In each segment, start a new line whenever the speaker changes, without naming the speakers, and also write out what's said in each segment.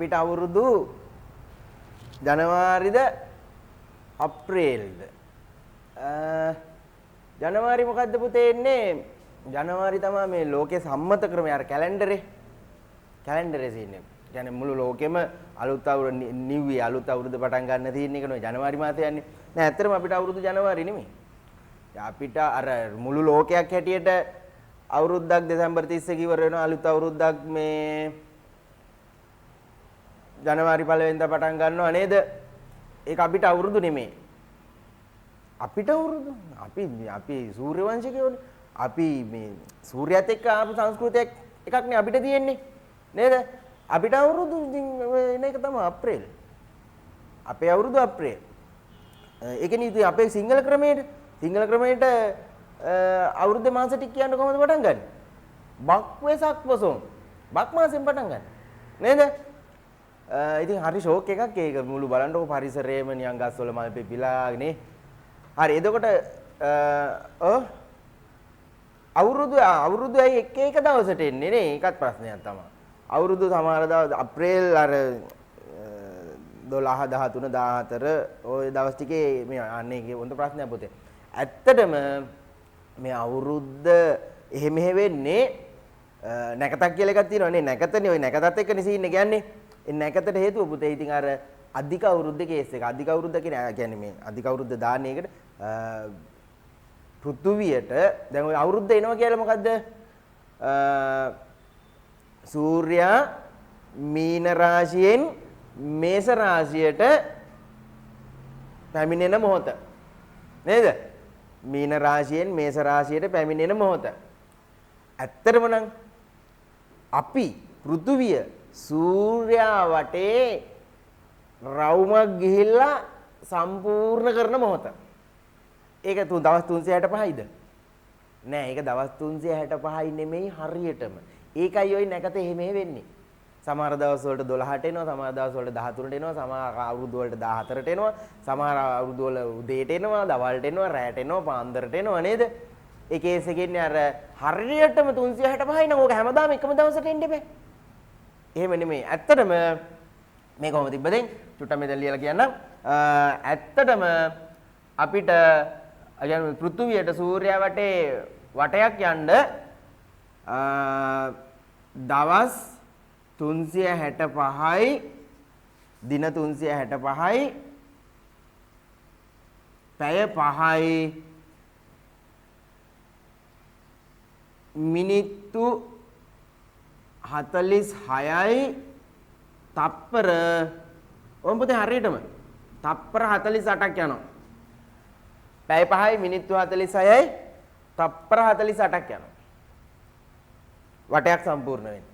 අපිට අවුරුදු ජනවාරිද අප්‍රේල්ද? ජනවාරි මොකද්ද පුතේ එන්නේ? ජනවාරි තමයි මේ ලෝකයේ සම්මත ක්‍රමය අර කැලෙන්ඩරේ තියෙන්නේ. කියන්නේ මුළු ලෝකෙම අලුත් අවුරුදු නිව් ඉයර් අලුත් අවුරුදු පටන් ගන්න තියෙන එක නේ ජනවාරි මාසේ යන්නේ. නෑ ඇත්තටම අපිට අවුරුදු ජනවාරි නෙමෙයි. අපිට අර මුළු ලෝකයක් හැටියට අවුරුද්දක් දෙසැම්බර් 31 ඉවර වෙනවා අලුත් අවුරුද්දක් මේ ජනවාරි 1 වෙනිදා පටන් ගන්නවා නේද? ඒක අපිට අවුරුදු නෙමෙයි. අපිට අවුරුදු අපි සූර්ය වංශිකයෝනේ. අපි මේ සූර්යයත් එක්ක ආපු සංස්කෘතියක් එකක් නේ අපිට තියෙන්නේ. නේද? අපිට අවුරුදු එන එක තමයි අප්‍රේල්. අපේ අවුරුදු අප්‍රේල්. ඒකනේ ඉතින් අපේ සිංහල ක්‍රමයට අවුරුද්දේ මාස ටික කියන්න කොහොමද පටන් ගන්නෙ? බක් වෙසක් පොසොන්. බක් මාසෙන් පටන් ගන්න. නේද? ඉතින් හරි ෂෝක් එකක් ඒක මුළු බලන්නකො පරිසරයේම නියන් ගස්වල මල් පිපිලා නේ. හරි එතකොට අවුරුදු ඇයි එක දවසට එන්නේ නේ? ඒකත් ප්‍රශ්නයක් තමයි. අවුරුදු සමහර දවස් අප්‍රේල් අර 12 13 14 ওই දවස් ටිකේ මේ අන්නේ වොන්ද ප්‍රශ්නයක් පුතේ. ඇත්තටම මේ අවුරුද්ද එහෙම වෙන්නේ නැකතක් කියලා එකක් තියෙනවා නේ. නැකතනේ ওই නැකතත් එක්ක නිසින්න කියන්නේ. ඒ නැකතට හේතුව පුතේ ඉතින් අර අධික අවුරුද්දේ කේස් එක. අධික අවුරුද්ද කියන්නේ මේ අධික අවුරුද්ද දාන එකට පෘථුවියට දැන් ওই අවුරුද්ද එනවා කියලා මොකද්ද? සූර්යයා මීන රාශියෙන් මේෂ රාශියට පැමිණෙන මොහොත. නේද? මීන රාශියෙන් මේෂ රාශියට පැමිණෙන මොහොත. ඇත්තටම නම් අපි පෘථුවිය සූර්යයා වටේ රවුමක් ගිහිල්ලා සම්පූර්ණ කරන මොහොත. ඒක දවස් 365යිද? නෑ ඒක දවස් 365යි නෙමෙයි හරියටම. ඒකයි ওই නැකත එහෙම වෙන්නේ. සමහර දවස් වලට 12ට එනවා, සමහර දවස් වලට 13ට එනවා, සමහර අවුරුදු වලට 14ට එනවා, සමහර අවුරුදු වල උදේට එනවා, දවල්ට එනවා, රැට එනවා, පාන්දරට එනවා නේද? ඒ කේස් එකේන්නේ අර හරියටම 365යි නම් ඕක හැමදාම එකම දවසට එන්න බෑ. එහෙම නෙමෙයි. ඇත්තටම මේ කොහොමද තිබ්බද? චුට්ටක් මෙතන ලියලා කියන්නම්. ඇත්තටම අපිට يعني පෘථුවියට සූර්යයා වටේ වටයක් යන්න දවස් 365යි දින 365යි පැය 5යි මිනිත්තු 46යි තප්පර ඕම් පුතේ හරියටම තප්පර 48ක් යනවා. පැය 5යි මිනිත්තු 46යි තප්පර 48ක් යනවා. වටයක් සම්පූර්ණ වෙන්න.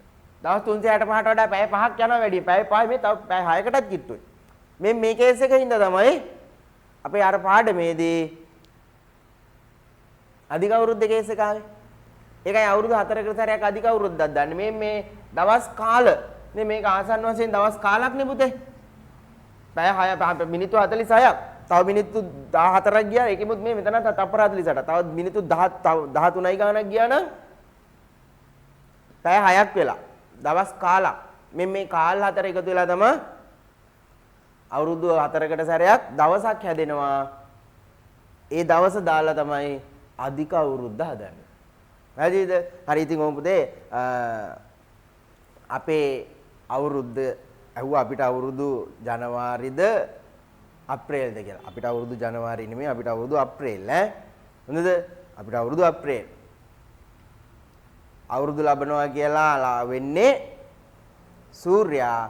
දවස් 365ට වඩා පැය 5ක් යනවා වැඩි. පැය 5යි මේ තව පැය 6කටත් කිට්ටුයි. මේ කේස් එකේ හින්දා තමයි අපේ අර පාඩමේදී අධික අවුරුද්ද කේස් එක ආවේ. ඒකයි අවුරුදු 4කට සැරයක් අධික අවුරුද්දක් දාන්නේ. මේ දවස් කාල නේ මේක ආසන්න වශයෙන් දවස් කාලක් නේ පුතේ. පැය 6 මිනිත්තු 46ක්. තව මිනිත්තු 14ක් ගියා. ඒකෙමුත් මේ මෙතන තප්පර 48. තව මිනිත්තු 13යි ගානක් ගියා නම් පැය 6ක් වෙලා. දවස් කාලක්. මේ කාල හතර එකතු වෙලා තමයි අවුරුදු 4කට සැරයක් දවසක් හැදෙනවා. ඒ දවස දාලා තමයි අධික අවුරුද්ද හදන්නේ. හරිද? හරි ඉතින් ඕම් පුතේ අපේ අවුරුද්ද ඇහුවා අපිට අවුරුදු ජනවාරිද අප්‍රේල්ද කියලා. අපිට අවුරුදු ජනවාරි නෙමෙයි අපිට අවුරුදු අප්‍රේල් ඈ. හොඳද? අපිට අවුරුදු අප්‍රේල්. අවුරුදු ලබනවා කියලා වෙන්නේ සූර්යයා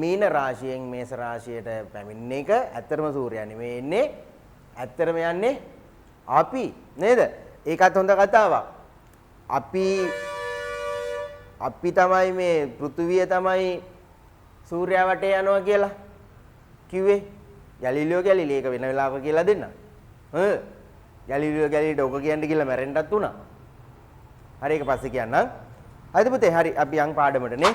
මීන රාශියෙන් මේෂ රාශියට පැමිණෙන එක. ඇත්තටම සූර්යයා නෙමෙයි එන්නේ. ඇත්තටම යන්නේ අපි නේද? ඒකත් හොඳ කතාවක්. අපි තමයි මේ පෘථුවිය තමයි සූර්යයා වටේ යනවා කියලා කිව්වේ. ගැලීලියෝ ගැලීලි ඒක වෙන වෙලාවක කියලා දෙන්න. ගැලීලියෝ ගැලීලිට ඔක කියන්න කියලා මැරෙන්නත් උනා. හරි ඒක පස්සේ කියන්නම්. හරිද පුතේ? හරි අපි යන් පාඩමට නේ.